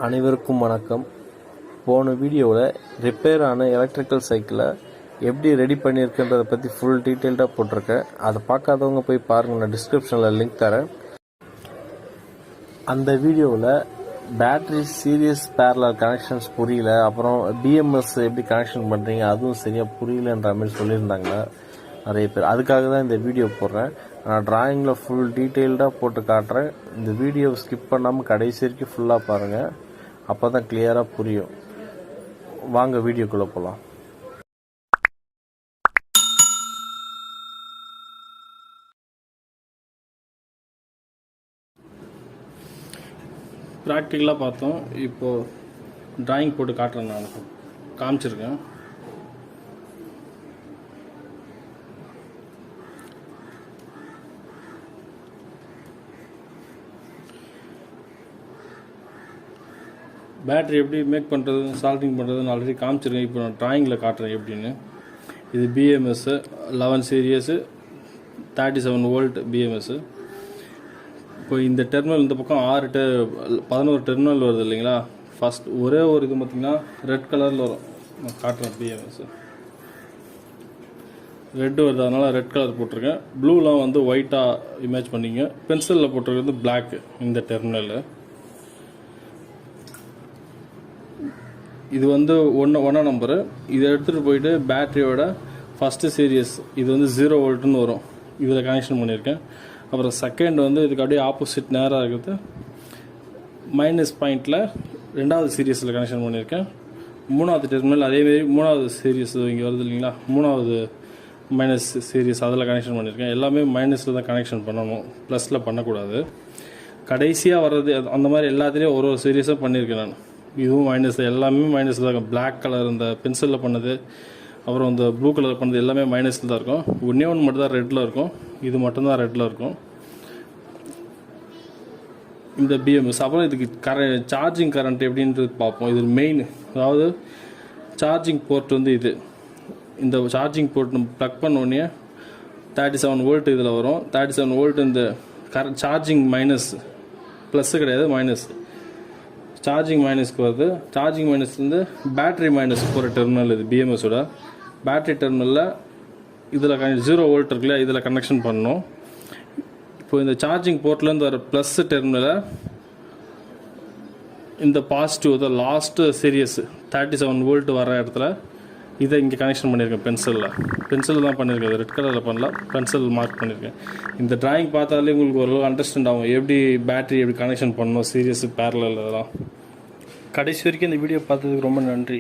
அனைவருக்கும் வணக்கம். போன வீடியோவில் ரிப்பேர் ஆன எலக்ட்ரிக்கல் சைக்கிளை எப்படி ரெடி பண்ணியிருக்குன்றதை பற்றி ஃபுல் டீட்டெயில்டாக போட்டிருக்கேன். அதை பார்க்காதவங்க போய் பாருங்கள், நான் டிஸ்கிரிப்ஷனில் லிங்க் தரேன். அந்த வீடியோவில் பேட்ரி சீரியஸ் பேரலல் கனெக்ஷன்ஸ் புரியல, அப்புறம் பிஎம்எஸ் எப்படி கனெக்ஷன் பண்ணுறீங்க அதுவும் சரியாக புரியலன்ற மாதிரி சொல்லியிருந்தாங்க நிறைய பேர். அதுக்காக தான் இந்த வீடியோ போடுறேன். நான் டிராயிங்கில் ஃபுல் டீட்டெயில்டாக போட்டு காட்டுறேன். இந்த வீடியோவை ஸ்கிப் பண்ணாமல் கடைசி வரைக்கும் ஃபுல்லாக பாருங்கள், அப்போ தான் கிளியராக புரியும். வாங்க வீடியோக்குள்ளே போகலாம். ப்ராக்டிக்கலாக பார்த்தோம். இப்போது டிராயிங் போட்டு காட்டுறேன், நான் காமிச்சிருக்கேன். பேட்ரி எப்படி மேக் பண்ணுறது, சால்டிங் பண்ணுறதுன்னு ஆல்ரெடி காமிச்சிருக்கேன். இப்போ நான் டிராயிங்கில் காட்டுறேன் எப்படின்னு. இது பிஎம்எஸ்ஸு 11 சீரியஸு 37 வோல்ட் பிஎம்எஸ்ஸு. இப்போ இந்த டெர்மினல் இந்த பக்கம் 11 டெர்மினல் வருது இல்லைங்களா. ஃபஸ்ட் ஒரே ஒரு இது பார்த்திங்கன்னா ரெட் கலரில் வரும். நான் காட்டுறேன். பிஎம்எஸ்ஸு ரெட்டு வருது, அதனால் ரெட் கலர் போட்டிருக்கேன். ப்ளூலாம் வந்து ஒயிட்டாக இமேஜ் பண்ணிங்க. பென்சிலில் போட்டிருக்கிறது பிளாக். இந்த டெர்மினல் இது வந்து ஒன்றா நம்பரு. இதை எடுத்துகிட்டு போயிட்டு பேட்டரியோட ஃபஸ்ட்டு சீரியஸ் இது வந்து 0 வோல்ட்டுன்னு வரும், இதில் கனெக்ஷன் பண்ணியிருக்கேன். அப்புறம் செகண்ட் வந்து இதுக்கு அப்படியே ஆப்போசிட் நேராக இருக்குது, மைனஸ் பாயிண்டில் 2வது சீரியஸில் கனெக்ஷன் பண்ணியிருக்கேன். 3வது டெர்மினல் அதேமாரி 3வது சீரியஸ் இங்கே வருது இல்லைங்களா, 3வது மைனஸ் சீரியஸ் அதில் கனெக்ஷன் பண்ணியிருக்கேன். எல்லாமே மைனஸில் தான் கனெக்ஷன் பண்ணணும், ப்ளஸில் பண்ணக்கூடாது. கடைசியாக வர்றது அந்த மாதிரி எல்லாத்துலேயும் ஒரு சீரியஸாக பண்ணியிருக்கேன் நான். இதுவும் மைனஸ், எல்லாமே மைனஸில் தான் இருக்கும். பிளாக் கலர் இந்த பென்சிலில் பண்ணது, அப்புறம் இந்த ப்ளூ கலர் பண்ணது எல்லாமே மைனஸில் தான் இருக்கும். ஒன்றே ஒன்று மட்டும் தான் ரெட்டில் இருக்கும், இது மட்டும்தான் ரெட்டில் இருக்கும் இந்த பிஎம்எஸ். அப்புறம் இதுக்கு சார்ஜிங் கரண்ட் எப்படின்றது பார்ப்போம். இது மெயின், அதாவது சார்ஜிங் போர்ட் வந்து இது. இந்த சார்ஜிங் போர்ட் நம்ம ப்ளக் பண்ணோடனே 37 வோல்ட் இதில் வரும். 37 வோல்ட் இந்த சார்ஜிங் மைனஸ், ப்ளஸ்ஸு கிடையாது, மைனஸ். சார்ஜிங் மைனஸ்க்கு வருது. சார்ஜிங் மைனஸ்லேருந்து பேட்ரி மைனஸ் போகிற டெர்மினல் இது பிஎம்எஸோட. பேட்ரி டெர்மினலில் இதில் 0 வோல்ட் இருக்குல்ல, இதில் கனெக்ஷன் பண்ணணும். இப்போ இந்த சார்ஜிங் போர்ட்லேருந்து வர ப்ளஸ் டெர்மினலை இந்த பாசிட்டிவ் தான் லாஸ்ட்டு சீரியஸ் 37 வோல்ட் வர இடத்துல இதை இங்கே கனெக்ஷன் பண்ணியிருக்கேன். பென்சில் தான் பண்ணியிருக்கேன், ரெட் கலரில் பண்ணல, பென்சில் மார்க் பண்ணியிருக்கேன். இந்த டிராயிங் பார்த்தாலே உங்களுக்கு ஒரு அண்டர்ஸ்டாண்ட் ஆகும் எப்படி பேட்ரி எப்படி கனெக்ஷன் பண்ணணும், சீரியஸ் பேரலல். இதெல்லாம் கடைசி வரைக்கும் இந்த வீடியோ பார்த்ததுக்கு ரொம்ப நன்றி.